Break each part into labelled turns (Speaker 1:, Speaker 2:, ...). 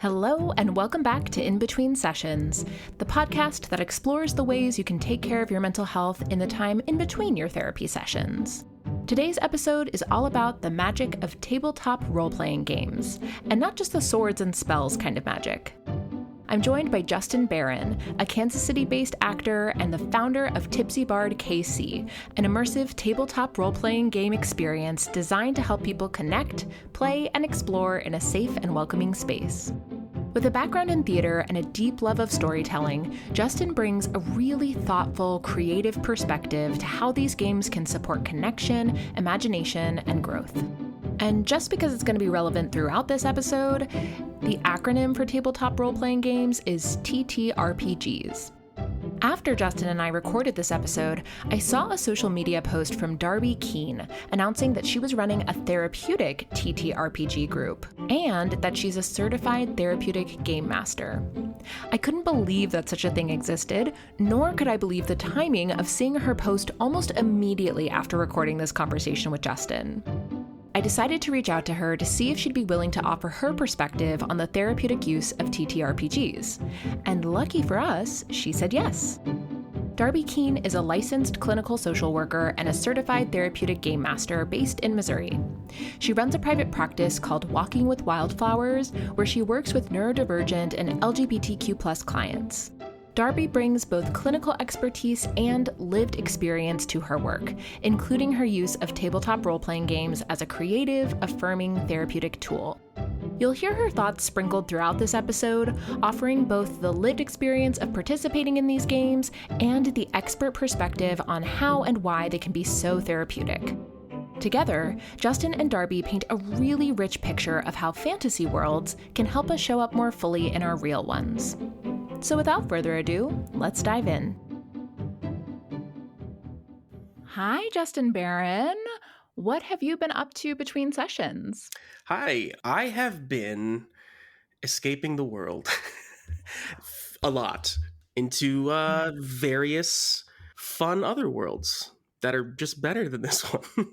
Speaker 1: Hello, and welcome back to In Between Sessions, the podcast that explores the ways you can take care of your mental health in the time in between your therapy sessions. Today's episode is all about the magic of tabletop role-playing games, and not just the swords and spells kind of magic. I'm joined by Justin Barron, a Kansas City-based actor and the founder of Tipsy Bard KC, an immersive tabletop role-playing game experience designed to help people connect, play, and explore in a safe and welcoming space. With a background in theater and a deep love of storytelling, Justin brings a really thoughtful, creative perspective to how these games can support connection, imagination, and growth. And just because it's going to be relevant throughout this episode, the acronym for tabletop role-playing games is TTRPGs. After Justin and I recorded this episode, I saw a social media post from Darbi Keene announcing that she was running a Therapeutic TTRPG group and that she's a certified Therapeutic game master. I couldn't believe that such a thing existed, nor could I believe the timing of seeing her post almost immediately after recording this conversation with Justin. I decided to reach out to her to see if she'd be willing to offer her perspective on the therapeutic use of TTRPGs. And lucky for us, she said yes. Darbi Keene is a licensed clinical social worker and a certified therapeutic game master based in Missouri. She runs a private practice called Walking with Wildflowers, where she works with neurodivergent and LGBTQ+ clients. Darbi brings both clinical expertise and lived experience to her work, including her use of tabletop role-playing games as a creative, affirming therapeutic tool. You'll hear her thoughts sprinkled throughout this episode, offering both the lived experience of participating in these games and the expert perspective on how and why they can be so therapeutic. Together, Justin and Darbi paint a really rich picture of how fantasy worlds can help us show up more fully in our real ones. So without further ado, let's dive in. Hi, Justin Barron. What have you been up to between sessions?
Speaker 2: Hi, I have been escaping the world a lot into various fun other worlds that are just better than this one.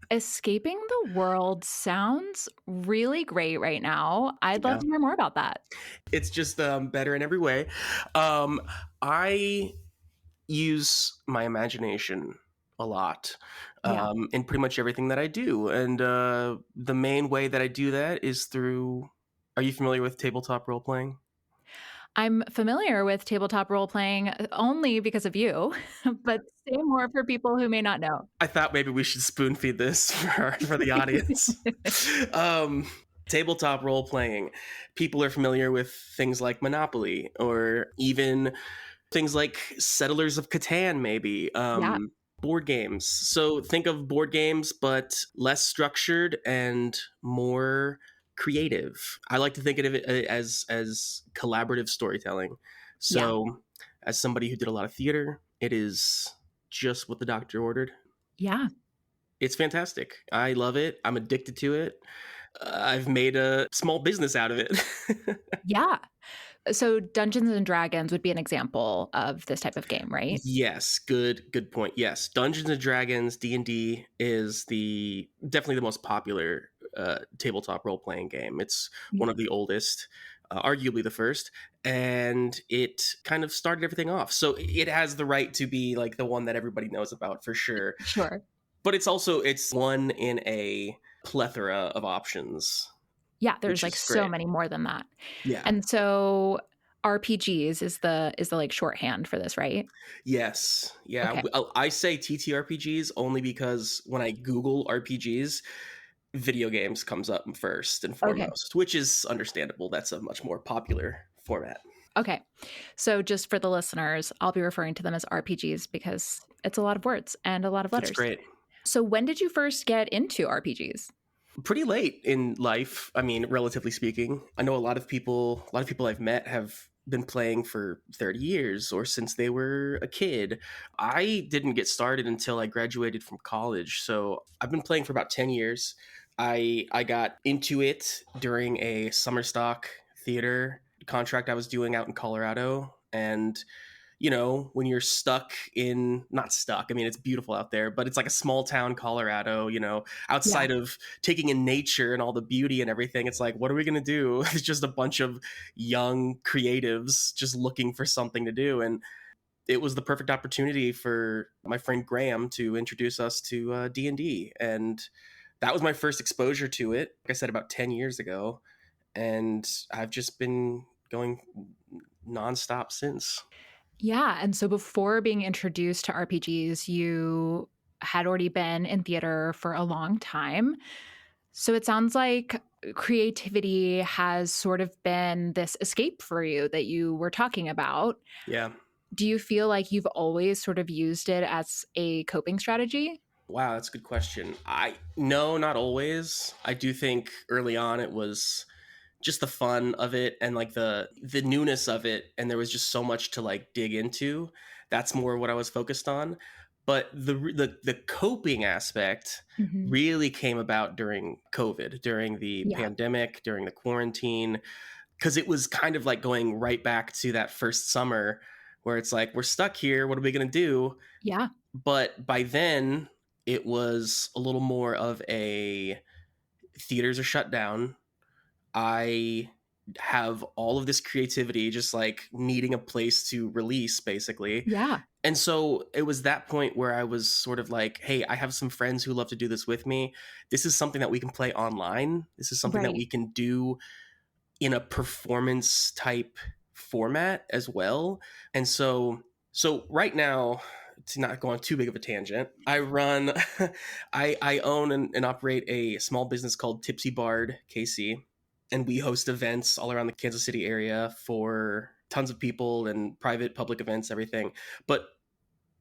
Speaker 1: Escaping the world sounds really great right now. I'd love to hear more about that.
Speaker 2: It's just better in every way. I use my imagination a lot in pretty much everything that I do. And the main way that I do that is through... Are you familiar with tabletop role-playing?
Speaker 1: I'm familiar with tabletop role-playing only because of you, but say more for people who may not know.
Speaker 2: I thought maybe we should spoon feed this for the audience. Tabletop role-playing. People are familiar with things like Monopoly, or even things like Settlers of Catan, maybe. Board games. So think of board games, but less structured and more creative. I like to think of it as collaborative storytelling. So as somebody who did a lot of theater, it is just what the doctor ordered.
Speaker 1: Yeah.
Speaker 2: It's fantastic. I love it. I'm addicted to it. I've made a small business out of it.
Speaker 1: Yeah. So Dungeons and Dragons would be an example of this type of game, right?
Speaker 2: Yes, good point. Yes, Dungeons and Dragons, D&D is definitely the most popular tabletop role-playing game. It's one of the oldest, arguably the first, and it kind of started everything off. So it has the right to be like the one that everybody knows about for sure.
Speaker 1: Sure.
Speaker 2: But it's one in a plethora of options.
Speaker 1: Yeah, there's like so many more than that.
Speaker 2: Yeah.
Speaker 1: And so RPGs is the like shorthand for this, right?
Speaker 2: Yes. Yeah. Okay. I say TTRPGs only because when I Google RPGs, video games comes up first and foremost, which is understandable. That's a much more popular format.
Speaker 1: Okay. So just for the listeners, I'll be referring to them as RPGs because it's a lot of words and a lot of letters.
Speaker 2: That's great.
Speaker 1: So when did you first get into RPGs?
Speaker 2: Pretty late in life. I mean, relatively speaking. I know a lot of people I've met have been playing for 30 years or since they were a kid. I didn't get started until I graduated from college. So I've been playing for about 10 years. I got into it during a summer stock theater contract I was doing out in Colorado. And you know, when you're stuck in, not stuck, I mean, it's beautiful out there, but it's like a small town Colorado, you know,
Speaker 1: Yeah.
Speaker 2: outside of taking in nature and all the beauty and everything. It's like, what are we going to do? It's just a bunch of young creatives just looking for something to do. And it was the perfect opportunity for my friend Graham to introduce us to D&D. And that was my first exposure to it, like I said, about 10 years ago. And I've just been going nonstop since.
Speaker 1: Yeah. And so before being introduced to RPGs, you had already been in theater for a long time. So it sounds like creativity has sort of been this escape for you that you were talking about.
Speaker 2: Yeah.
Speaker 1: Do you feel like you've always sort of used it as a coping strategy?
Speaker 2: Wow, that's a good question. No, not always. I do think early on it was just the fun of it and like the newness of it, and there was just so much to like dig into. That's more what I was focused on. But the coping aspect
Speaker 1: Hmm.
Speaker 2: really came about during COVID, during the
Speaker 1: Yeah.
Speaker 2: pandemic, during the quarantine, because it was kind of like going right back to that first summer where it's like, we're stuck here. What are we going to do?
Speaker 1: Yeah.
Speaker 2: But by then, it was a little more of a theaters are shut down. I have all of this creativity just like needing a place to release, basically.
Speaker 1: Yeah.
Speaker 2: And so it was that point where I was sort of like, hey, I have some friends who love to do this with me. This is something that we can play online. This is something that
Speaker 1: Right.
Speaker 2: we can do in a performance type format as well. And so right now, to not go on too big of a tangent, I run I own and operate a small business called Tipsy Bard KC, and we host events all around the Kansas City area for tons of people and private public events, everything. But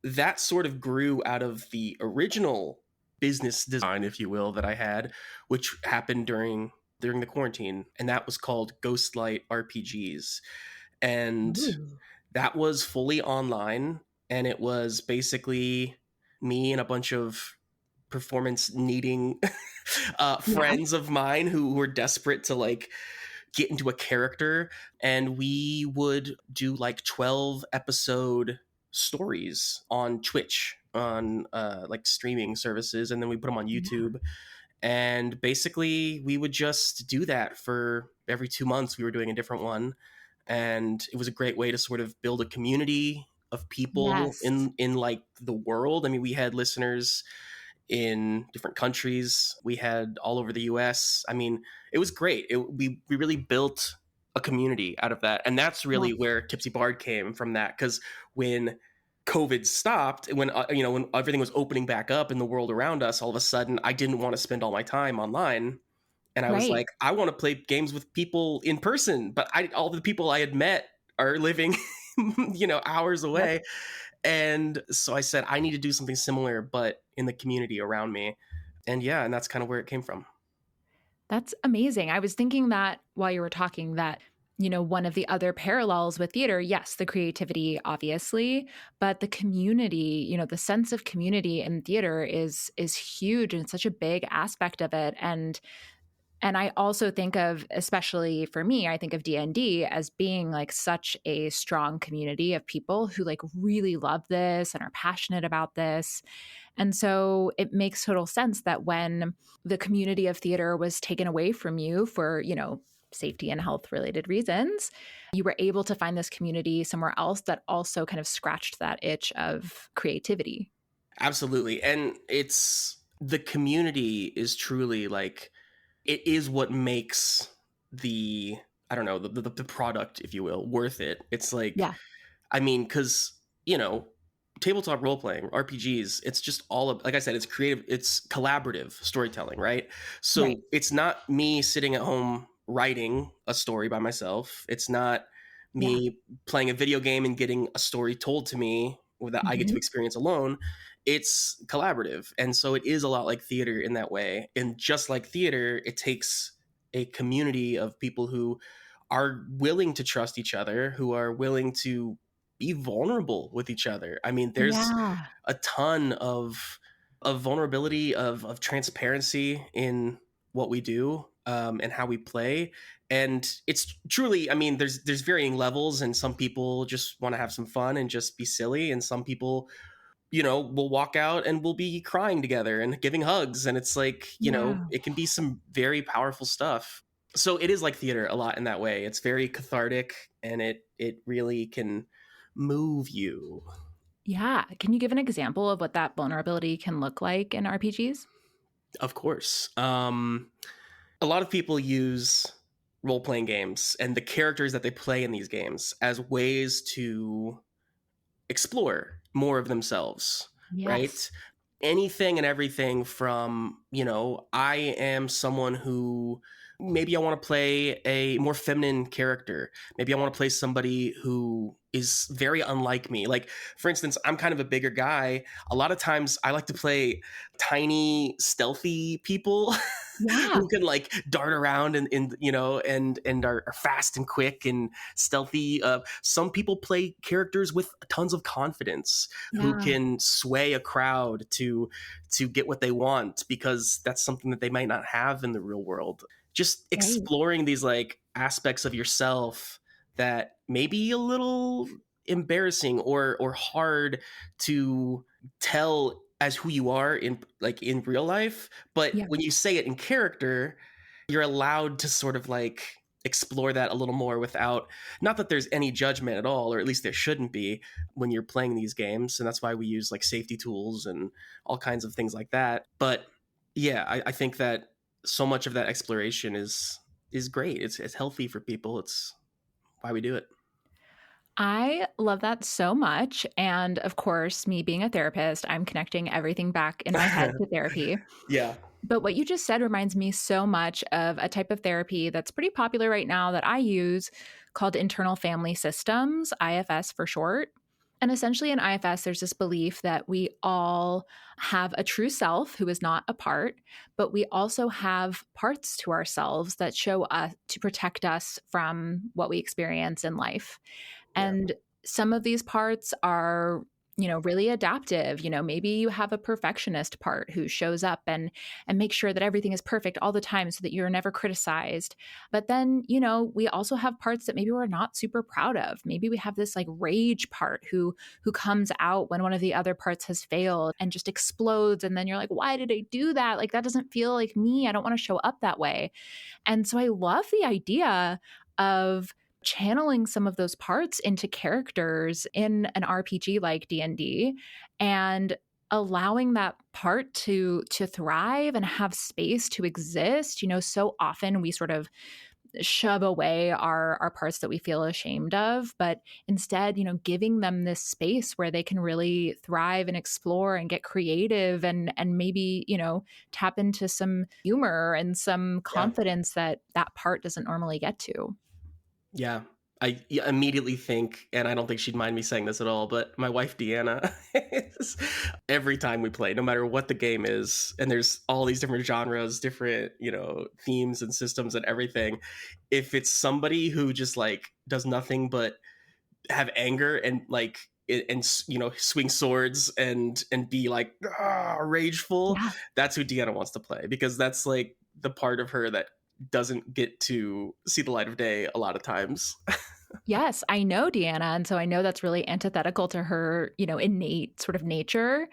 Speaker 2: that sort of grew out of the original business design, if you will, that I had, which happened during the quarantine, and that was called Ghostlight RPGs. And
Speaker 1: Ooh.
Speaker 2: that was fully online, and it was basically me and a bunch of performance needing
Speaker 1: Yeah.
Speaker 2: friends of mine who were desperate to like get into a character, and we would do like 12 episode stories on Twitch, on like streaming services, and then we put them on
Speaker 1: Yeah.
Speaker 2: YouTube. And basically we would just do that for every 2 months. We were doing a different one, and it was a great way to sort of build a community of people
Speaker 1: Yes.
Speaker 2: in like the world. I mean, we had listeners in different countries. We had all over the US. I mean, it was great. We really built a community out of that. And that's
Speaker 1: Yeah.
Speaker 2: really where Tipsy Bard came from, that, cuz when COVID stopped, when you know, when everything was opening back up in the world around us, all of a sudden I didn't want to spend all my time online, and I was
Speaker 1: Right.
Speaker 2: like, I want to play games with people in person, but all the people I had met are living you know, hours
Speaker 1: Yep.
Speaker 2: away. And so I said, I need to do something similar, but in the community around me. And yeah, and that's kind of where it came from.
Speaker 1: That's amazing. I was thinking that while you were talking that, one of the other parallels with theater, yes, the creativity obviously, but the community, the sense of community in theater is huge and such a big aspect of it. And I also think of, especially for me, I think of D&D as being like such a strong community of people who like really love this and are passionate about this. And so it makes total sense that when the community of theater was taken away from you for, safety and health related reasons, you were able to find this community somewhere else that also kind of scratched that itch of creativity.
Speaker 2: Absolutely. And it's the community is truly like, it is what makes the, I don't know, the product, if you will, worth it. It's like,
Speaker 1: Yeah.
Speaker 2: I mean, because, you know, tabletop role playing, RPGs, it's just all of, like I said, it's creative, it's collaborative storytelling, right?
Speaker 1: Right.
Speaker 2: So it's not me sitting at home writing a story by myself. It's not
Speaker 1: Yeah.
Speaker 2: me playing a video game and getting a story told to me that I get to
Speaker 1: Hmm.
Speaker 2: experience alone. It's collaborative. And so it is a lot like theater in that way. And just like theater, it takes a community of people who are willing to trust each other, who are willing to be vulnerable with each other. I mean, there's
Speaker 1: Yeah.
Speaker 2: a ton of vulnerability, of transparency in what we do. and how we play. And it's truly, I mean, there's varying levels, and some people just want to have some fun and just be silly, and some people, will walk out and we'll be crying together and giving hugs, and it's like,
Speaker 1: Yeah.
Speaker 2: it can be some very powerful stuff. So it is like theater a lot in that way. It's very cathartic, and it really can move you.
Speaker 1: Yeah. Can you give an example of what that vulnerability can look like in RPGs?
Speaker 2: Of course. A lot of people use role-playing games and the characters that they play in these games as ways to explore more of themselves,
Speaker 1: Yes.
Speaker 2: right? Anything and everything from, I am someone who maybe I want to play a more feminine character. Maybe I want to play somebody who is very unlike me. Like, for instance, I'm kind of a bigger guy. A lot of times I like to play tiny, stealthy people
Speaker 1: Yeah.
Speaker 2: who can like dart around and are fast and quick and stealthy. Some people play characters with tons of confidence who
Speaker 1: Yeah.
Speaker 2: can sway a crowd to get what they want, because that's something that they might not have in the real world. Just
Speaker 1: Right.
Speaker 2: exploring these like aspects of yourself that may be a little embarrassing or hard to tell as who you are in real life, but
Speaker 1: Yeah.
Speaker 2: when you say it in character, you're allowed to sort of like explore that a little more without, not that there's any judgment at all, or at least there shouldn't be when you're playing these games, and that's why we use like safety tools and all kinds of things like that. But yeah, I think that so much of that exploration is great. It's healthy for people. It's why we do it.
Speaker 1: I love that so much. And of course, me being a therapist, I'm connecting everything back in my head to therapy.
Speaker 2: Yeah.
Speaker 1: But what you just said reminds me so much of a type of therapy that's pretty popular right now that I use called internal family systems, IFS for short. And essentially, in IFS, there's this belief that we all have a true self who is not a part, but we also have parts to ourselves that show us to protect us from what we experience in life.
Speaker 2: Yeah.
Speaker 1: And some of these parts are, really adaptive. Maybe you have a perfectionist part who shows up and makes sure that everything is perfect all the time so that you're never criticized. But then, we also have parts that maybe we're not super proud of. Maybe we have this like rage part who comes out when one of the other parts has failed and just explodes, and then you're like, why did I do that? Like, that doesn't feel like me. I don't want to show up that way. And so I love the idea of channeling some of those parts into characters in an RPG like D&D and allowing that part to thrive and have space to exist. So often we sort of shove away our parts that we feel ashamed of, but instead, giving them this space where they can really thrive and explore and get creative and maybe, tap into some humor and some
Speaker 2: Yeah.
Speaker 1: confidence that part doesn't normally get to.
Speaker 2: Yeah. I immediately think, and I don't think she'd mind me saying this at all, but my wife Deanna, every time we play, no matter what the game is, and there's all these different genres, different, themes and systems and everything, if it's somebody who just like does nothing but have anger and like and swing swords and be like rageful,
Speaker 1: Yeah.
Speaker 2: that's who Deanna wants to play, because that's like the part of her that doesn't get to see the light of day a lot of times.
Speaker 1: Yes, I know Deanna. And so I know that's really antithetical to her, innate sort of nature.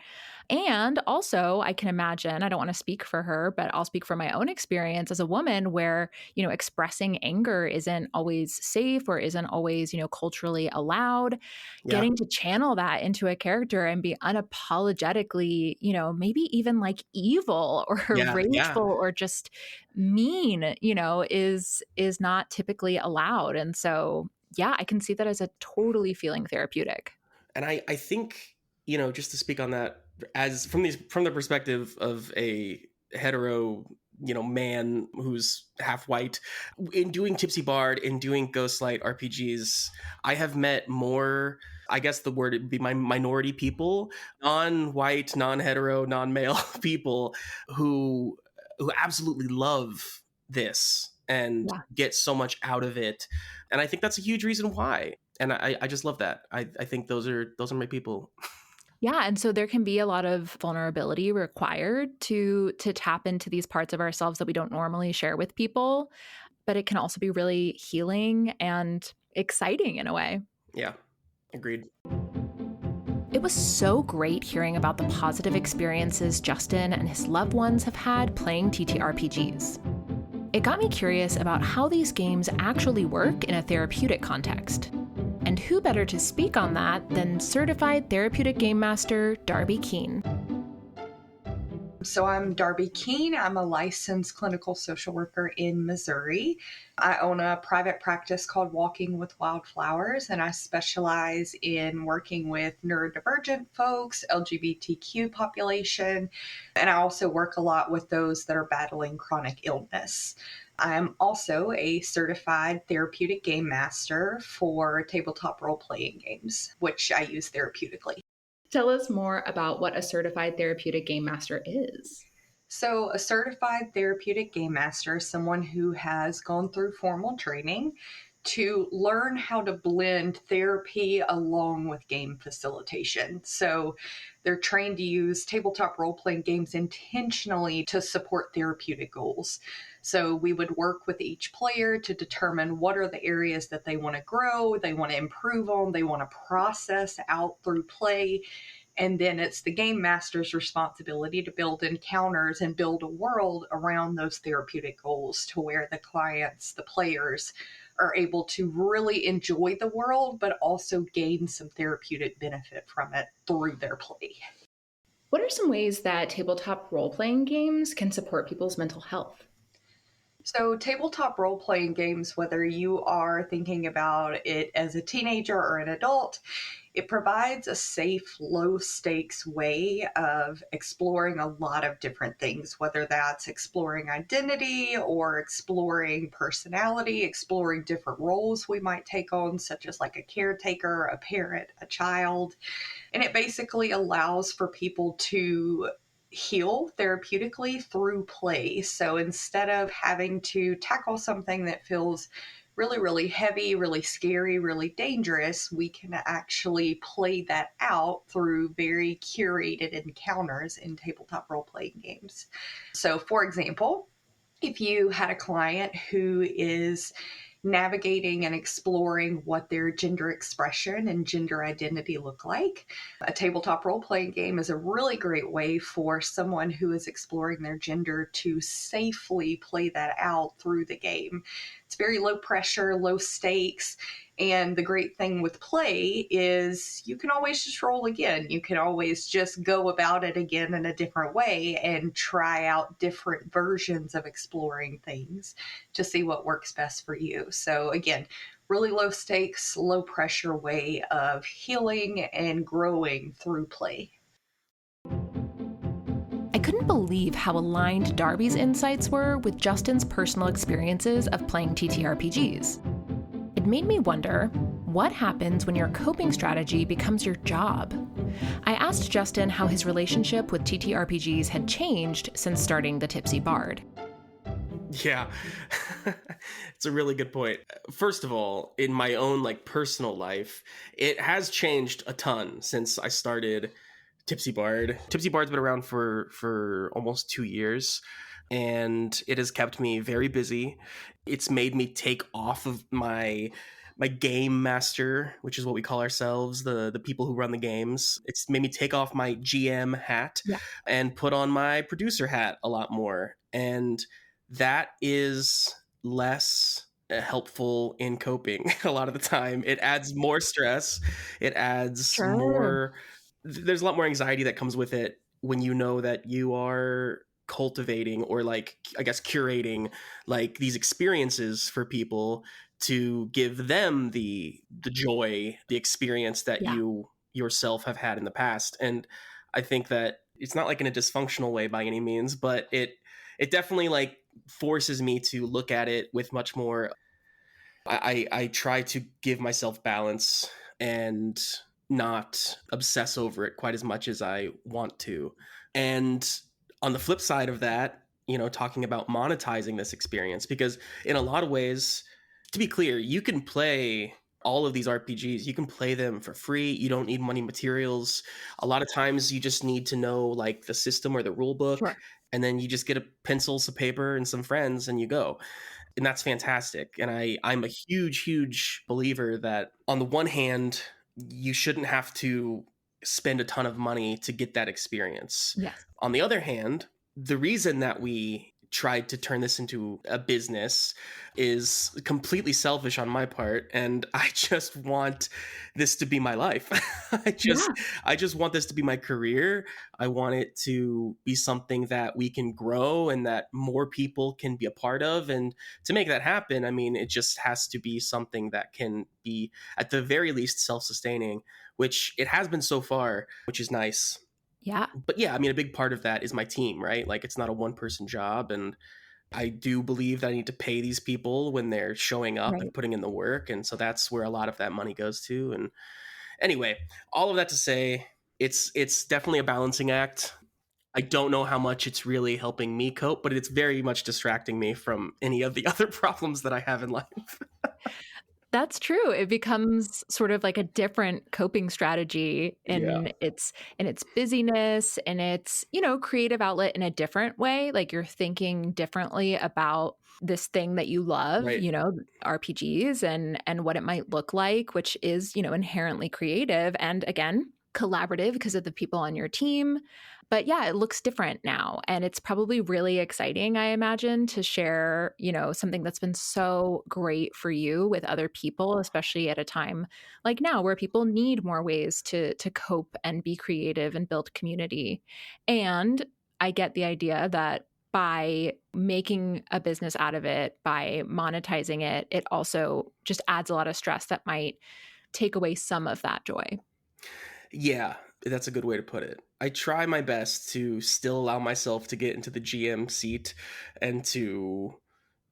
Speaker 1: And also, I can imagine, I don't want to speak for her, but I'll speak from my own experience as a woman where, expressing anger isn't always safe or isn't always, culturally allowed.
Speaker 2: Yeah.
Speaker 1: Getting to channel that into a character and be unapologetically, maybe even like evil or
Speaker 2: Yeah. Yeah.
Speaker 1: rageful or just mean, is not typically allowed. And so, yeah, I can see that as a totally feeling therapeutic.
Speaker 2: And I think, just to speak on that, as from the perspective of a hetero, man who's half white, in doing Tipsy Bard, in doing Ghostlight RPGs, I have met more, I guess the word would be my minority people, non-white, non-hetero, non-male people who absolutely love this and
Speaker 1: Yeah.
Speaker 2: get so much out of it. And I think that's a huge reason why. And I just love that. I think those are my people.
Speaker 1: Yeah, and so there can be a lot of vulnerability required to tap into these parts of ourselves that we don't normally share with people, but it can also be really healing and exciting in a way.
Speaker 2: Yeah, agreed.
Speaker 1: It was so great hearing about the positive experiences Justin and his loved ones have had playing TTRPGs. It got me curious about how these games actually work in a therapeutic context. And who better to speak on that than certified therapeutic game master Darbi Keene.
Speaker 3: So I'm Darbi Keene. I'm a licensed clinical social worker in Missouri. I own a private practice called Walking with Wildflowers, and I specialize in working with neurodivergent folks, LGBTQ population, and I also work a lot with those that are battling chronic illness. I am also a certified therapeutic game master for tabletop role-playing games, which I use therapeutically.
Speaker 1: Tell us more about what a certified therapeutic game master is.
Speaker 3: So, a certified therapeutic game master is someone who has gone through formal training to learn how to blend therapy along with game facilitation. So, they're trained to use tabletop role playing games intentionally to support therapeutic goals. So, we would work with each player to determine what are the areas that they want to grow, they want to improve on, they want to process out through play. And then it's the game master's responsibility to build encounters and build a world around those therapeutic goals to where the clients, the players, are able to really enjoy the world, but also gain some therapeutic benefit from it through their play.
Speaker 1: What are some ways that tabletop role-playing games can support people's mental health?
Speaker 3: So, tabletop role playing games, whether you are thinking about it as a teenager or an adult, it provides a safe, low stakes way of exploring a lot of different things, whether that's exploring identity or exploring personality, exploring different roles we might take on, such as like a caretaker, a parent, a child. And it basically allows for people to heal therapeutically through play. So instead of having to tackle something that feels really, really heavy, really scary, really dangerous, we can actually play that out through very curated encounters in tabletop role playing games. So, for example, if you had a client who is navigating and exploring what their gender expression and gender identity look like, a tabletop role playing game is a really great way for someone who is exploring their gender to safely play that out through the game. It's very low pressure, low stakes. And the great thing with play is you can always just roll again. You can always just go about it again in a different way and try out different versions of exploring things to see what works best for you. So again, really low stakes, low pressure way of healing and growing through play.
Speaker 1: I couldn't believe how aligned Darbi's insights were with Justin's personal experiences of playing TTRPGs. It made me wonder, what happens when your coping strategy becomes your job? I asked Justin how his relationship with TTRPGs had changed since starting the Tipsy Bard.
Speaker 2: Yeah, it's a really good point. First of all, in my own personal life, it has changed a ton since I started Tipsy Bard. Tipsy Bard's been around for almost 2 years, and it has kept me very busy. It's made me take off of my game master, which is what we call ourselves, the people who run the games. It's made me take off my GM hat and put on my producer hat a lot more. And that is less helpful in coping a lot of the time. It adds more stress. It adds more. There's a lot more anxiety that comes with it when you know that you are cultivating or I guess curating these experiences for people to give them the joy, the experience that you yourself have had in the past. And I think that it's not in a dysfunctional way by any means, but it definitely forces me to look at it with much more. I try to give myself balance and not obsess over it quite as much as I want to. And on the flip side of that, talking about monetizing this experience, because in a lot of ways, to be clear, you can play all of these RPGs, you can play them for free. You don't need money materials. A lot of times you just need to know like the system or the rule book.
Speaker 1: Sure.
Speaker 2: And then you just get a pencil, some paper, and some friends, and you go. And that's fantastic. And I'm a huge believer that on the one hand, you shouldn't have to spend a ton of money to get that experience.
Speaker 1: Yes.
Speaker 2: On the other hand, the reason that we tried to turn this into a business is completely selfish on my part, and I just want this to be my life. I just want this to be my career. I want it to be something that we can grow and that more people can be a part of. And to make that happen, I mean, it just has to be something that can be at the very least self-sustaining, which it has been so far, which is nice.
Speaker 1: Yeah.
Speaker 2: But yeah, I mean, a big part of that is my team, right? Like, it's not a one-person job. And I do believe that I need to pay these people when they're showing up and putting in the work. And so that's where a lot of that money goes to. And anyway, all of that to say, it's definitely a balancing act. I don't know how much it's really helping me cope, but it's very much distracting me from any of the other problems that I have in life.
Speaker 1: That's true. It becomes sort of like a different coping strategy in its busyness and its, creative outlet in a different way. Like you're thinking differently about this thing that you love, RPGs and what it might look like, which is, inherently creative and again, collaborative because of the people on your team. But yeah, it looks different now. And it's probably really exciting, I imagine, to share, something that's been so great for you with other people, especially at a time like now where people need more ways to cope and be creative and build community. And I get the idea that by making a business out of it, by monetizing it, it also just adds a lot of stress that might take away some of that joy.
Speaker 2: Yeah, that's a good way to put it. I try my best to still allow myself to get into the GM seat and to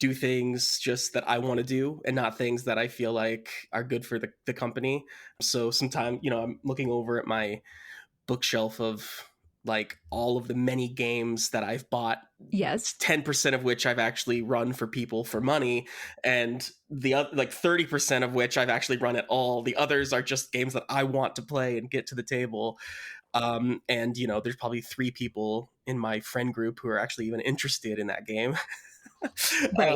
Speaker 2: do things just that I want to do and not things that I feel like are good for the company. So sometimes, I'm looking over at my bookshelf of like all of the many games that I've bought.
Speaker 1: Yes.
Speaker 2: 10% of which I've actually run for people for money, and the other, like 30% of which I've actually run at all. The others are just games that I want to play and get to the table. And there's probably 3 people in my friend group who are actually even interested in that game.
Speaker 1: Right.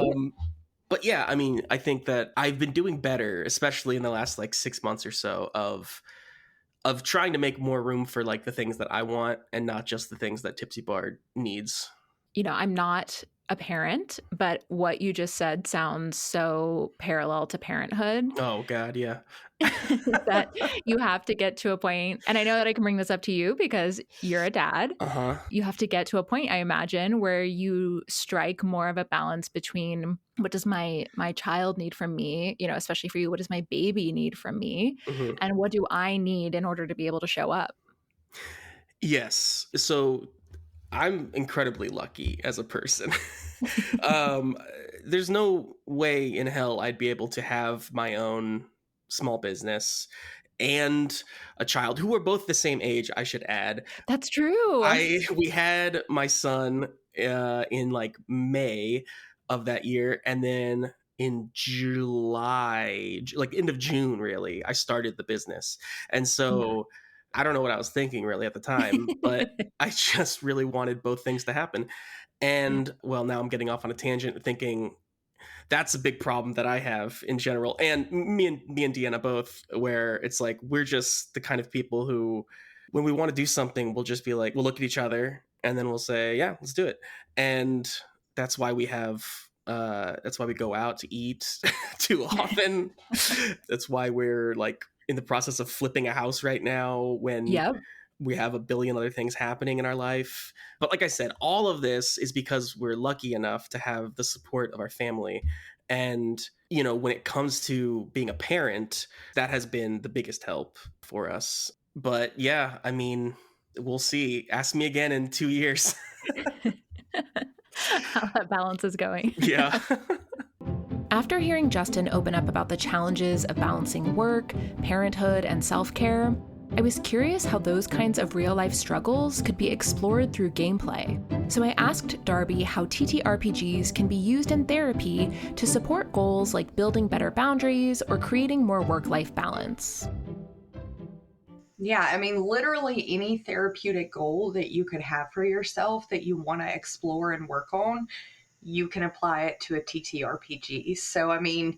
Speaker 2: But yeah, I mean, I think that I've been doing better, especially in the last like 6 months or so of trying to make more room for like the things that I want and not just the things that Tipsy Bard needs.
Speaker 1: I'm not a parent, but what you just said sounds so parallel to parenthood.
Speaker 2: Oh God, yeah.
Speaker 1: That you have to get to a point, and I know that I can bring this up to you because you're a dad.
Speaker 2: Uh-huh.
Speaker 1: You have to get to a point, I imagine, where you strike more of a balance between what does my child need from me, especially for you, what does my baby need from me,
Speaker 2: Mm-hmm.
Speaker 1: and what do I need in order to be able to show up?
Speaker 2: Yes. So I'm incredibly lucky as a person. There's no way in hell I'd be able to have my own small business and a child who are both the same age, I should add.
Speaker 1: That's true.
Speaker 2: We had my son in like May of that year, and then in July, like end of June, really, I started the business. And so I don't know what I was thinking really at the time, but I just really wanted both things to happen. And well, now I'm getting off on a tangent thinking that's a big problem that I have in general. And me and Deanna both, where it's like, we're just the kind of people who, when we want to do something, we'll just be like, we'll look at each other and then we'll say, yeah, let's do it. And that's why we go out to eat too often. That's why we're like in the process of flipping a house right now when we have a billion other things happening in our life. But like I said, all of this is because we're lucky enough to have the support of our family. And, when it comes to being a parent, that has been the biggest help for us. But yeah, I mean, we'll see. Ask me again in 2 years.
Speaker 1: How that balance is going.
Speaker 2: Yeah.
Speaker 1: After hearing Justin open up about the challenges of balancing work, parenthood, and self-care, I was curious how those kinds of real-life struggles could be explored through gameplay. So I asked Darbi how TTRPGs can be used in therapy to support goals like building better boundaries or creating more work-life balance.
Speaker 3: Yeah, I mean, literally any therapeutic goal that you could have for yourself that you want to explore and work on, you can apply it to a TTRPG. So, I mean,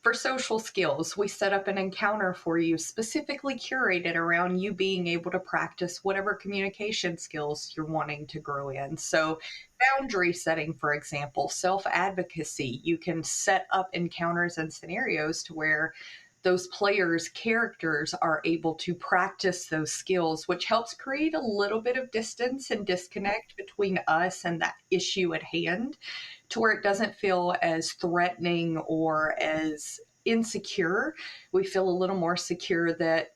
Speaker 3: for social skills, we set up an encounter for you specifically curated around you being able to practice whatever communication skills you're wanting to grow in. So, boundary setting, for example, self advocacy, you can set up encounters and scenarios to where those players' characters are able to practice those skills, which helps create a little bit of distance and disconnect between us and that issue at hand, to where it doesn't feel as threatening or as insecure. We feel a little more secure that,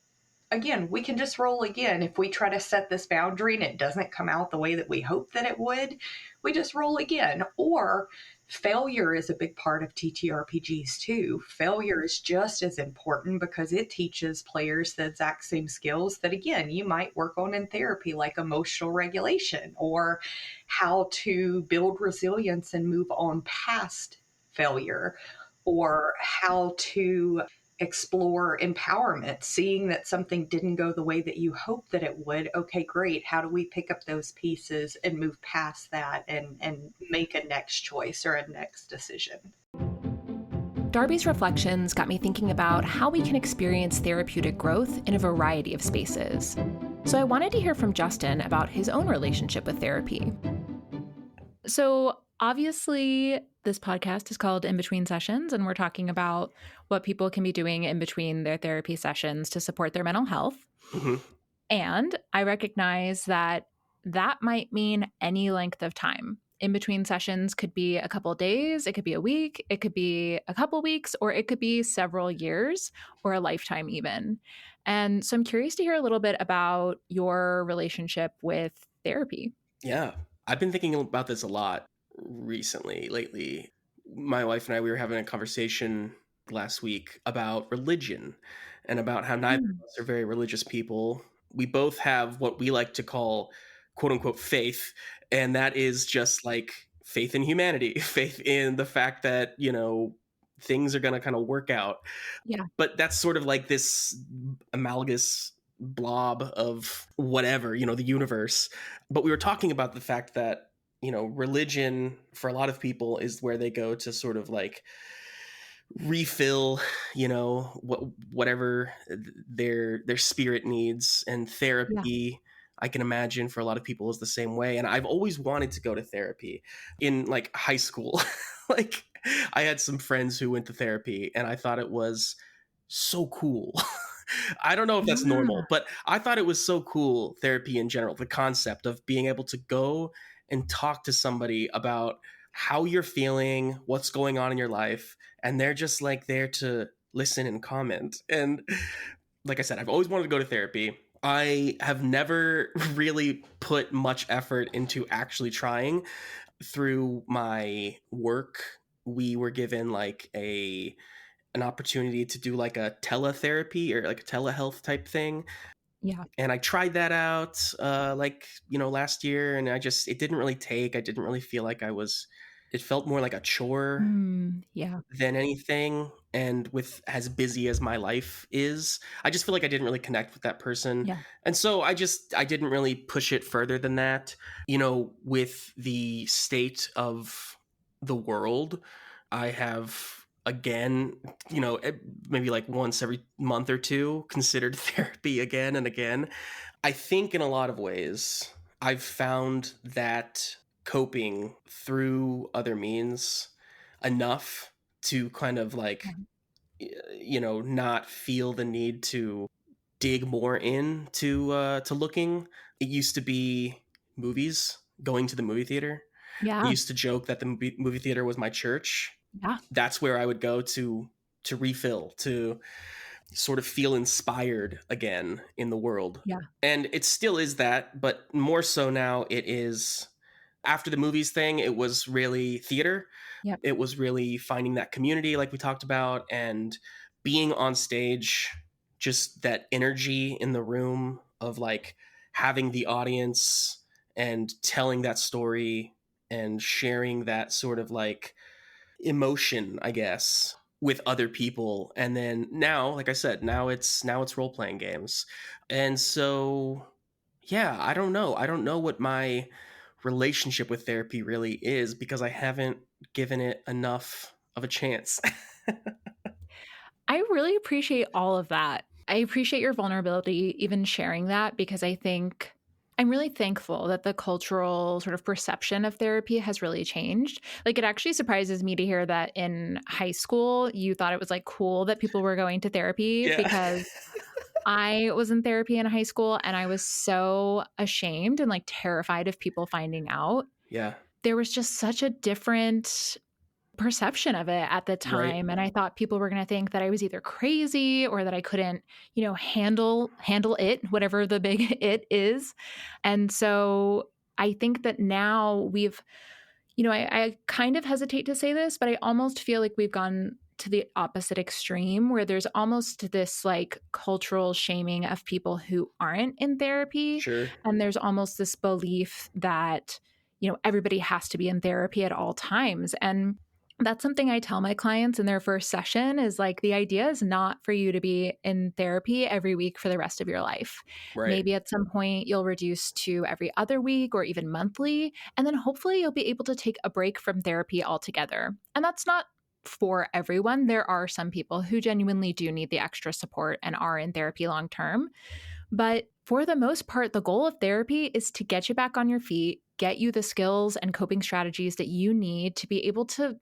Speaker 3: again, we can just roll again. If we try to set this boundary and it doesn't come out the way that we hope that it would, we just roll again. Or failure is a big part of TTRPGs too. Failure is just as important because it teaches players the exact same skills that, again, you might work on in therapy, like emotional regulation or how to build resilience and move on past failure, or how to explore empowerment, seeing that something didn't go the way that you hoped that it would. Okay, great. How do we pick up those pieces and move past that and make a next choice or a next decision?
Speaker 1: Darbi's reflections got me thinking about how we can experience therapeutic growth in a variety of spaces. So I wanted to hear from Justin about his own relationship with therapy. So obviously, this podcast is called In Between Sessions, and we're talking about what people can be doing in between their therapy sessions to support their mental health.
Speaker 2: Mm-hmm.
Speaker 1: And I recognize that that might mean any length of time. In between sessions could be a couple of days, it could be a week, it could be a couple weeks, or it could be several years or a lifetime even. And so I'm curious to hear a little bit about your relationship with therapy.
Speaker 2: Yeah, I've been thinking about this a lot lately. My wife and I, we were having a conversation last week about religion and about how neither of us are very religious people. We both have what we like to call quote unquote faith, and that is just like faith in humanity, faith in the fact that, you know, things are going to kind of work out.
Speaker 1: Yeah.
Speaker 2: But that's sort of like this amalgamous blob of whatever, you know, the universe. But we were talking about the fact that, you know, religion for a lot of people is where they go to sort of like refill, you know, whatever their spirit needs. And therapy, I can imagine for a lot of people is the same way. And I've always wanted to go to therapy in like high school. Like I had some friends who went to therapy and I thought it was so cool. I don't know if that's normal, but I thought it was so cool, therapy in general, the concept of being able to go and talk to somebody about how you're feeling, what's going on in your life, and they're just like there to listen and comment. And like I said, I've always wanted to go to therapy. I have never really put much effort into actually trying. Through my work, we were given like an opportunity to do like a teletherapy or like a telehealth type thing.
Speaker 1: Yeah.
Speaker 2: And I tried that out like, you know, last year, and it didn't really take. I didn't really feel like it felt more like a chore than anything. And with as busy as my life is, I just feel like I didn't really connect with that person.
Speaker 1: Yeah.
Speaker 2: And so I didn't really push it further than that. You know, with the state of the world, I have again, you know, maybe like once every month or two, considered therapy again and again. I think in a lot of ways, I've found that coping through other means enough to kind of like, you know, not feel the need to dig more into to looking. It used to be movies, going to the movie theater.
Speaker 1: Yeah.
Speaker 2: I used to joke that the movie theater was my church.
Speaker 1: Yeah.
Speaker 2: That's where I would go to refill, to sort of feel inspired again in the world.
Speaker 1: Yeah.
Speaker 2: And it still is that, but more so now it is after the movies thing, it was really theater.
Speaker 1: Yep.
Speaker 2: It was really finding that community like we talked about and being on stage, just that energy in the room of like having the audience and telling that story and sharing that sort of like emotion, I guess, with other people. And then now, like I said, now it's role-playing games. And so yeah, I don't know. I don't know what my relationship with therapy really is because I haven't given it enough of a chance.
Speaker 1: I really appreciate all of that. I appreciate your vulnerability, even sharing that, because I think I'm really thankful that the cultural sort of perception of therapy has really changed. Like, it actually surprises me to hear that in high school, you thought it was like cool that people were going to therapy,
Speaker 2: Yeah.
Speaker 1: because I was in therapy in high school and I was so ashamed and like terrified of people finding out.
Speaker 2: Yeah.
Speaker 1: There was just such a different perception of it at the
Speaker 2: Right.
Speaker 1: time, and I thought people were going to think that I was either crazy or that I couldn't, handle it, whatever the big it is. And so I think that now we've, I kind of hesitate to say this, but I almost feel like we've gone to the opposite extreme where there's almost this like cultural shaming of people who aren't in therapy.
Speaker 2: Sure.
Speaker 1: And there's almost this belief that, everybody has to be in therapy at all times. And that's something I tell my clients in their first session is like, the idea is not for you to be in therapy every week for the rest of your life.
Speaker 2: Right.
Speaker 1: Maybe at some point you'll reduce to every other week or even monthly. And then hopefully you'll be able to take a break from therapy altogether. And that's not for everyone. There are some people who genuinely do need the extra support and are in therapy long term. But for the most part, the goal of therapy is to get you back on your feet, get you the skills and coping strategies that you need to be able to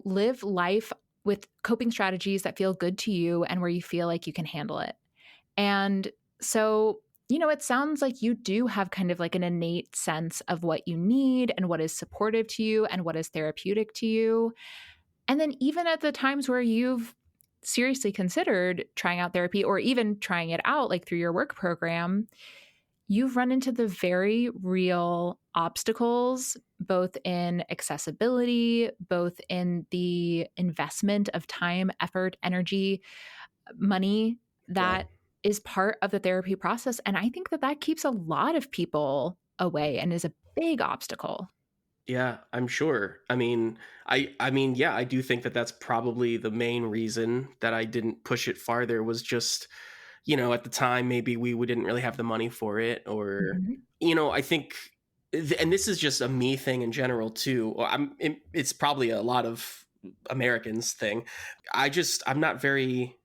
Speaker 1: live life with coping strategies that feel good to you and where you feel like you can handle it. And so, it sounds like you do have kind of like an innate sense of what you need and what is supportive to you and what is therapeutic to you. And then even at the times where you've seriously considered trying out therapy or even trying it out, like through your work program, you've run into the very real obstacles, both in accessibility, both in the investment of time, effort, energy, money that is part of the therapy process. And I think that that keeps a lot of people away and is a big obstacle.
Speaker 2: Yeah, I'm sure. I mean, yeah, I do think that that's probably the main reason that I didn't push it farther was just, at the time, maybe we didn't really have the money for it or, I think, and this is just a me thing in general too. It's probably a lot of Americans thing. I'm not very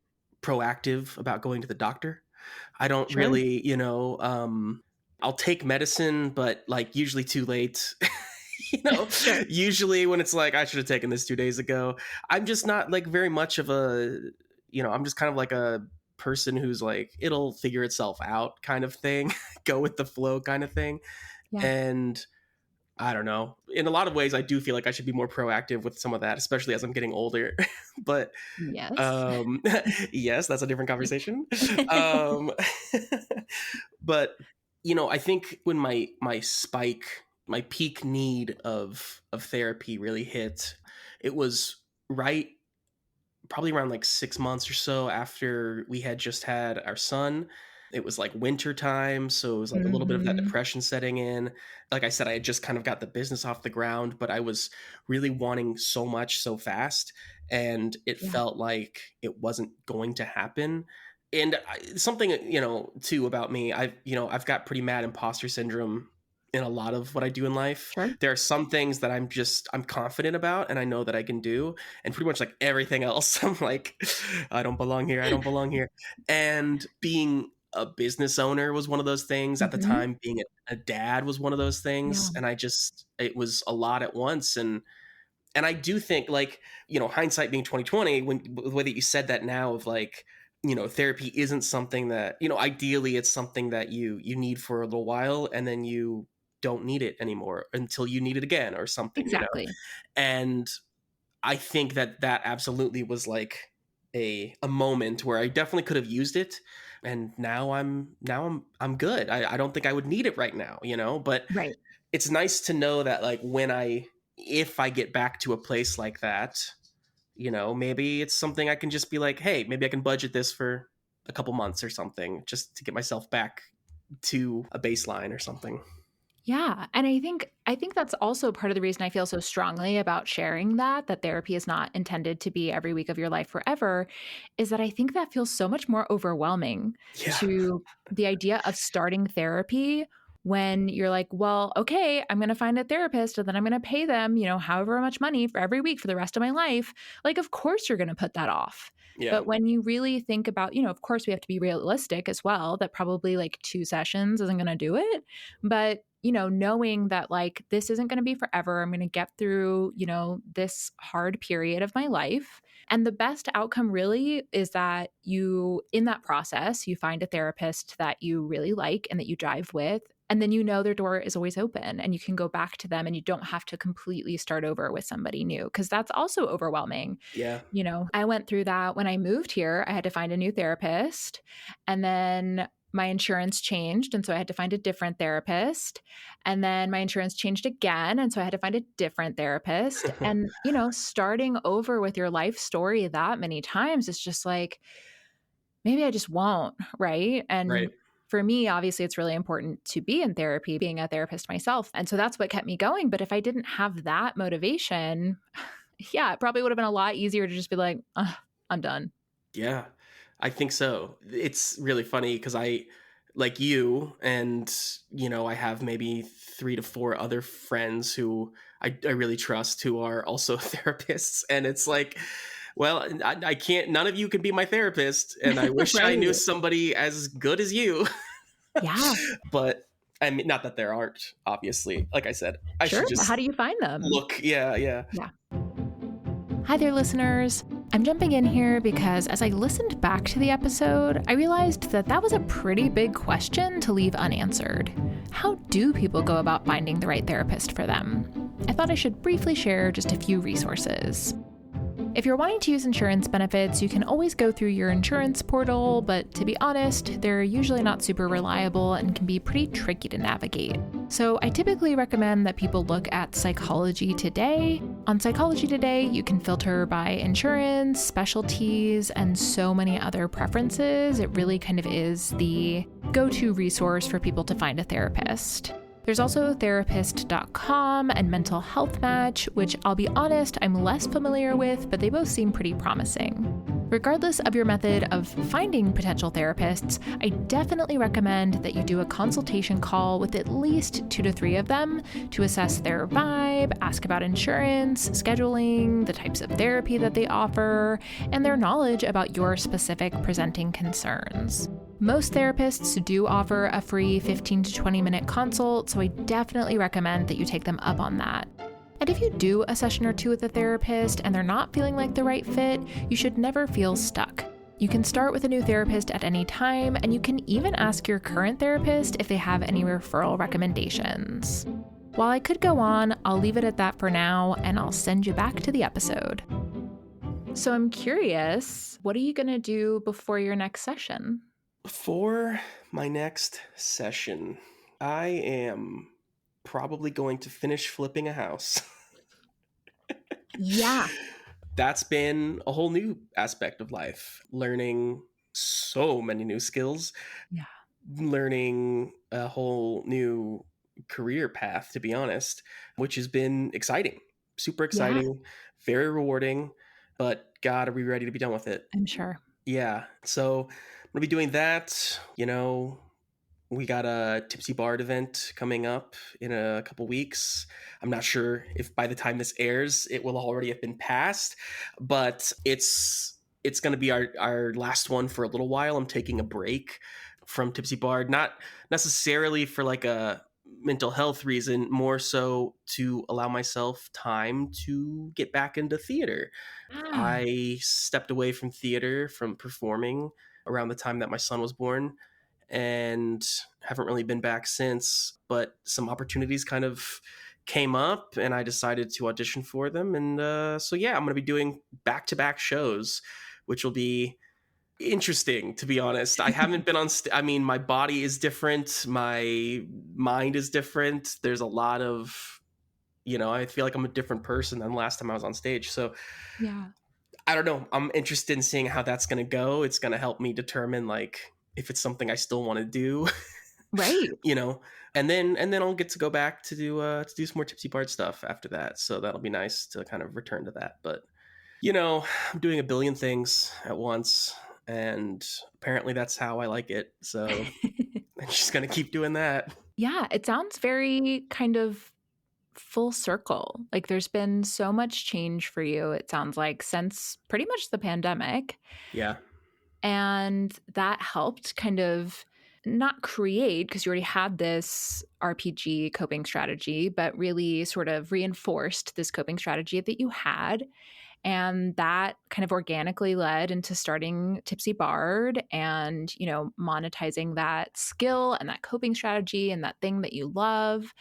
Speaker 2: proactive about going to the doctor. I don't
Speaker 1: Sure.
Speaker 2: really, I'll take medicine, but like usually too late.
Speaker 1: Sure.
Speaker 2: Usually when it's like, I should have taken this 2 days ago. I'm just not like very much of a, I'm just kind of like a person who's like, it'll figure itself out kind of thing, go with the flow kind of thing.
Speaker 1: Yeah.
Speaker 2: And I don't know. In a lot of ways, I do feel like I should be more proactive with some of that, especially as I'm getting older. But
Speaker 1: Yes.
Speaker 2: yes, that's a different conversation. But I think when my peak need of therapy really hit, it was probably around like 6 months or so after we had just had our son. It was like winter time, so it was like a little bit of that depression setting in. Like I said, I had just kind of got the business off the ground, but I was really wanting so much so fast, and it felt like it wasn't going to happen. And something, too about me, I've got pretty mad imposter syndrome in a lot of what I do in life.
Speaker 1: Sure.
Speaker 2: There are some things that I'm confident about and I know that I can do. And pretty much like everything else, I'm like, I don't belong here. I don't belong here. And being a business owner was one of those things at the time. Being a dad was one of those things. And it was a lot at once. And I do think like, hindsight being 2020, when the way that you said that now of like, therapy isn't something that, ideally it's something that you need for a little while and then you don't need it anymore until you need it again or something.
Speaker 1: Exactly.
Speaker 2: And I think that absolutely was like a moment where I definitely could have used it. And now I'm good. I don't think I would need it right now, but it's nice to know that like if I get back to a place like that, maybe it's something I can just be like, hey, maybe I can budget this for a couple months or something just to get myself back to a baseline or something.
Speaker 1: Yeah. And I think that's also part of the reason I feel so strongly about sharing that therapy is not intended to be every week of your life forever, is that I think that feels so much more overwhelming
Speaker 2: Yeah.
Speaker 1: to the idea of starting therapy when you're like, well, okay, I'm going to find a therapist and then I'm going to pay them, however much money for every week for the rest of my life. Like, of course you're going to put that off.
Speaker 2: Yeah.
Speaker 1: But when you really think about, of course we have to be realistic as well, that probably like 2 sessions isn't going to do it. But knowing that like this isn't going to be forever, I'm going to get through, this hard period of my life. And the best outcome really is that in that process, you find a therapist that you really like and that you jive with. And then their door is always open and you can go back to them and you don't have to completely start over with somebody new, because that's also overwhelming.
Speaker 2: Yeah.
Speaker 1: I went through that when I moved here. I had to find a new therapist, and then my insurance changed. And so I had to find a different therapist. And then my insurance changed again. And so I had to find a different therapist. And, starting over with your life story that many times is just like, maybe I just won't. Right. And
Speaker 2: Right.
Speaker 1: for me, obviously, it's really important to be in therapy, being a therapist myself. And so that's what kept me going. But if I didn't have that motivation, yeah, it probably would have been a lot easier to just be like, I'm done.
Speaker 2: Yeah, I think so. It's really funny because I, like you, and I have maybe 3 to 4 other friends who I really trust who are also therapists, and it's like, well, I can't. None of you can be my therapist, and I wish I knew
Speaker 1: Right.
Speaker 2: somebody as good as you.
Speaker 1: Yeah.
Speaker 2: But I mean, not that there aren't. Obviously, like I said, I
Speaker 1: Sure.
Speaker 2: should
Speaker 1: But
Speaker 2: just
Speaker 1: how do you find them?
Speaker 2: look. Yeah, yeah.
Speaker 1: Yeah. Hi there, listeners. I'm jumping in here because as I listened back to the episode, I realized that was a pretty big question to leave unanswered. How do people go about finding the right therapist for them? I thought I should briefly share just a few resources. If you're wanting to use insurance benefits, you can always go through your insurance portal, but to be honest, they're usually not super reliable and can be pretty tricky to navigate. So I typically recommend that people look at Psychology Today. On Psychology Today, you can filter by insurance, specialties, and so many other preferences. It really kind of is the go-to resource for people to find a therapist. There's also therapist.com and Mental Health Match, which I'll be honest, I'm less familiar with, but they both seem pretty promising. Regardless of your method of finding potential therapists, I definitely recommend that you do a consultation call with at least 2 to 3 of them to assess their vibe, ask about insurance, scheduling, the types of therapy that they offer, and their knowledge about your specific presenting concerns. Most therapists do offer a free 15 to 20 minute consult, so I definitely recommend that you take them up on that. And if you do a session or 2 with a therapist and they're not feeling like the right fit, you should never feel stuck. You can start with a new therapist at any time, and you can even ask your current therapist if they have any referral recommendations. While I could go on, I'll leave it at that for now, and I'll send you back to the episode. So I'm curious, what are you going to do before your next session?
Speaker 2: For my next session, I am probably going to finish flipping a house.
Speaker 1: Yeah.
Speaker 2: That's been a whole new aspect of life, learning so many new skills.
Speaker 1: Yeah.
Speaker 2: Learning a whole new career path, to be honest, which has been exciting, super exciting, very rewarding, but God, are we ready to be done with it?
Speaker 1: I'm sure.
Speaker 2: Yeah. So I'm going to be doing that. We got a Tipsy Bard event coming up in a couple weeks. I'm not sure if by the time this airs, it will already have been passed, but it's going to be our last one for a little while. I'm taking a break from Tipsy Bard, not necessarily for like a mental health reason, more so to allow myself time to get back into theater. I stepped away from theater, from performing around the time that my son was born, and haven't really been back since. But some opportunities kind of came up and I decided to audition for them. And so, yeah, I'm going to be doing back-to-back shows, which will be interesting, to be honest. I haven't been on my body is different, my mind is different. There's a lot of I feel like I'm a different person than the last time I was on stage. So
Speaker 1: Yeah.
Speaker 2: I don't know, I'm interested in seeing how that's going to go. It's going to help me determine like if it's something I still want to do.
Speaker 1: Right.
Speaker 2: And then I'll get to go back to do some more Tipsy Bard stuff after that. So that'll be nice to kind of return to that. But I'm doing a billion things at once, and apparently that's how I like it. So I'm just gonna keep doing that.
Speaker 1: Yeah, it sounds very kind of full circle. Like there's been so much change for you, it sounds like, since pretty much the pandemic.
Speaker 2: Yeah.
Speaker 1: And that helped kind of not create, because you already had this RPG coping strategy, but really sort of reinforced this coping strategy that you had. And that kind of organically led into starting Tipsy Bard and, monetizing that skill and that coping strategy and that thing that you love.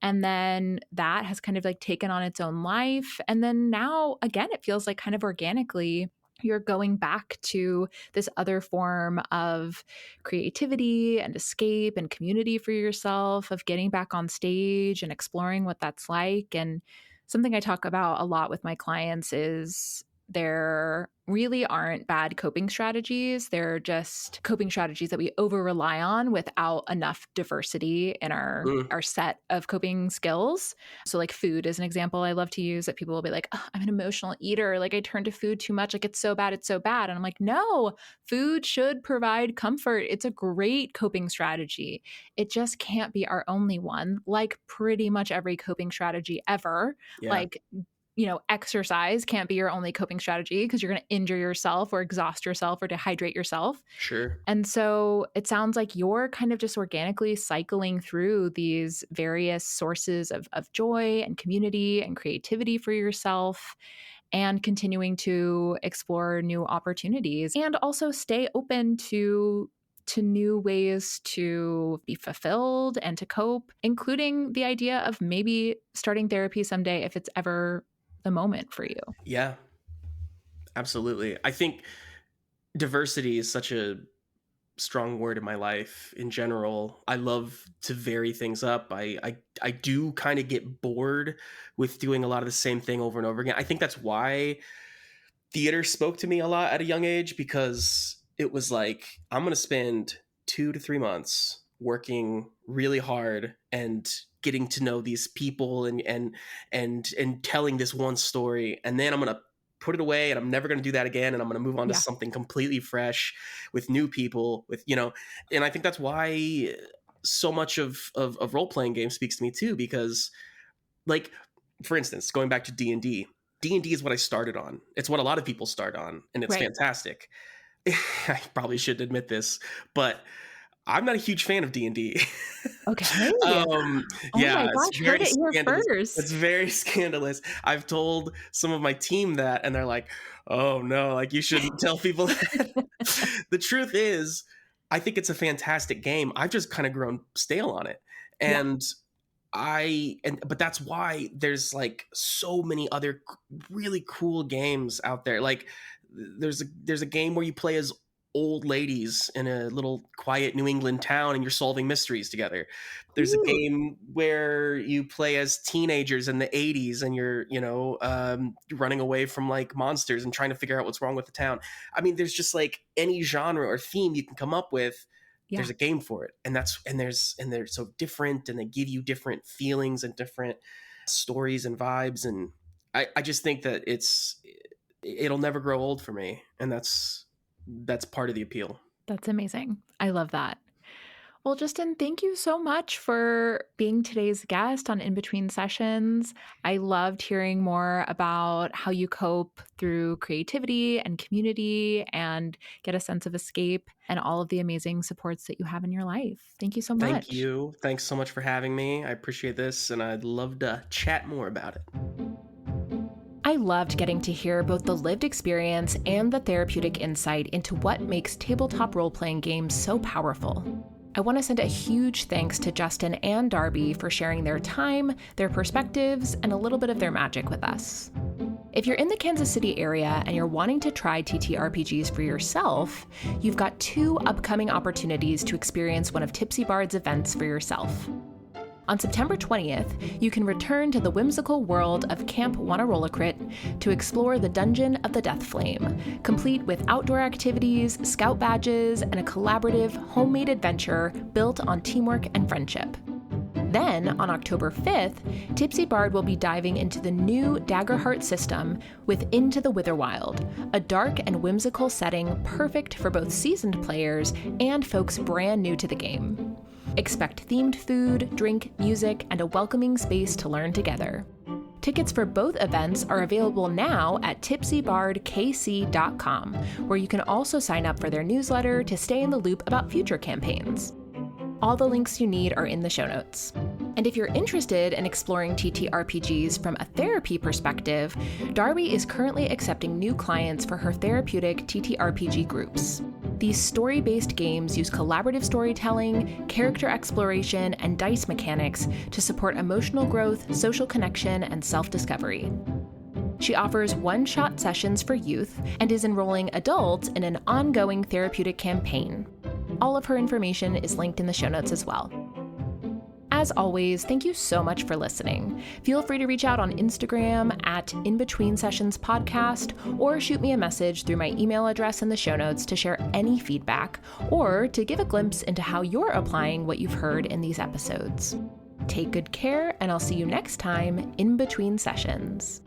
Speaker 1: And then that has kind of like taken on its own life. And then now, again, it feels like kind of organically you're going back to this other form of creativity and escape and community for yourself, of getting back on stage and exploring what that's like. And something I talk about a lot with my clients is there really aren't bad coping strategies. They're just coping strategies that we over rely on without enough diversity in our set of coping skills. So like food is an example I love to use, that people will be like, oh, I'm an emotional eater. Like I turn to food too much. Like it's so bad. It's so bad. And I'm like, no, food should provide comfort. It's a great coping strategy. It just can't be our only one, like pretty much every coping strategy ever.
Speaker 2: Yeah.
Speaker 1: Like, exercise can't be your only coping strategy because you're going to injure yourself or exhaust yourself or dehydrate yourself.
Speaker 2: Sure.
Speaker 1: And so it sounds like you're kind of just organically cycling through these various sources of joy and community and creativity for yourself, and continuing to explore new opportunities and also stay open to new ways to be fulfilled and to cope, including the idea of maybe starting therapy someday if it's ever the moment for you.
Speaker 2: Yeah, absolutely. I think diversity is such a strong word in my life in general. I love to vary things up. I do kind of get bored with doing a lot of the same thing over and over again. I think that's why theater spoke to me a lot at a young age, because it was like, I'm going to spend 2 to 3 months working really hard and getting to know these people and telling this one story, and then I'm going to put it away and I'm never going to do that again, and I'm going to move on to something completely fresh with new people, and I think that's why so much of role-playing games speaks to me too, because like, for instance, going back to D&D is what I started on. It's what a lot of people start on, and it's fantastic. I probably should admit this, but I'm not a huge fan of D&D.
Speaker 1: Okay.
Speaker 2: Oh my
Speaker 1: gosh, heard it here first.
Speaker 2: It's very scandalous. I've told some of my team that, and they're like, oh no, like you shouldn't tell people that. The truth is, I think it's a fantastic game. I've just kind of grown stale on it. But that's why there's like so many other really cool games out there. Like there's a game where you play as old ladies in a little quiet New England town and you're solving mysteries together. There's a game where you play as teenagers in the 80s and you're, running away from like monsters and trying to figure out what's wrong with the town. I mean, there's just like any genre or theme you can come up with. Yeah. There's a game for it. And they're so different, and they give you different feelings and different stories and vibes. And I just think that it'll never grow old for me. And that's part of the appeal.
Speaker 1: That's amazing. I love that. Well, Justin, thank you so much for being today's guest on In Between Sessions. I loved hearing more about how you cope through creativity and community and get a sense of escape, and all of the amazing supports that you have in your life. Thank you so much.
Speaker 2: Thank you. Thanks so much for having me. I appreciate this, and I'd love to chat more about it.
Speaker 1: I loved getting to hear both the lived experience and the therapeutic insight into what makes tabletop role-playing games so powerful. I want to send a huge thanks to Justin and Darbi for sharing their time, their perspectives, and a little bit of their magic with us. If you're in the Kansas City area and you're wanting to try TTRPGs for yourself, you've got 2 upcoming opportunities to experience one of Tipsy Bard's events for yourself. On September 20th, you can return to the whimsical world of Camp Wanna-Rolla-Crit to explore the Dungeon of the Death Flame, complete with outdoor activities, scout badges, and a collaborative, homemade adventure built on teamwork and friendship. Then, on October 5th, Tipsy Bard will be diving into the new Daggerheart system with Into the Witherwild, a dark and whimsical setting perfect for both seasoned players and folks brand new to the game. Expect themed food, drink, music, and a welcoming space to learn together. Tickets for both events are available now at tipsybardkc.com, where you can also sign up for their newsletter to stay in the loop about future campaigns. All the links you need are in the show notes. And if you're interested in exploring TTRPGs from a therapy perspective, Darbi is currently accepting new clients for her Therapeutic TTRPG groups. These story-based games use collaborative storytelling, character exploration, and dice mechanics to support emotional growth, social connection, and self-discovery. She offers one-shot sessions for youth and is enrolling adults in an ongoing therapeutic campaign. All of her information is linked in the show notes as well. As always, thank you so much for listening. Feel free to reach out on Instagram at InBetweenSessionsPodcast or shoot me a message through my email address in the show notes to share any feedback or to give a glimpse into how you're applying what you've heard in these episodes. Take good care, and I'll see you next time in Between Sessions.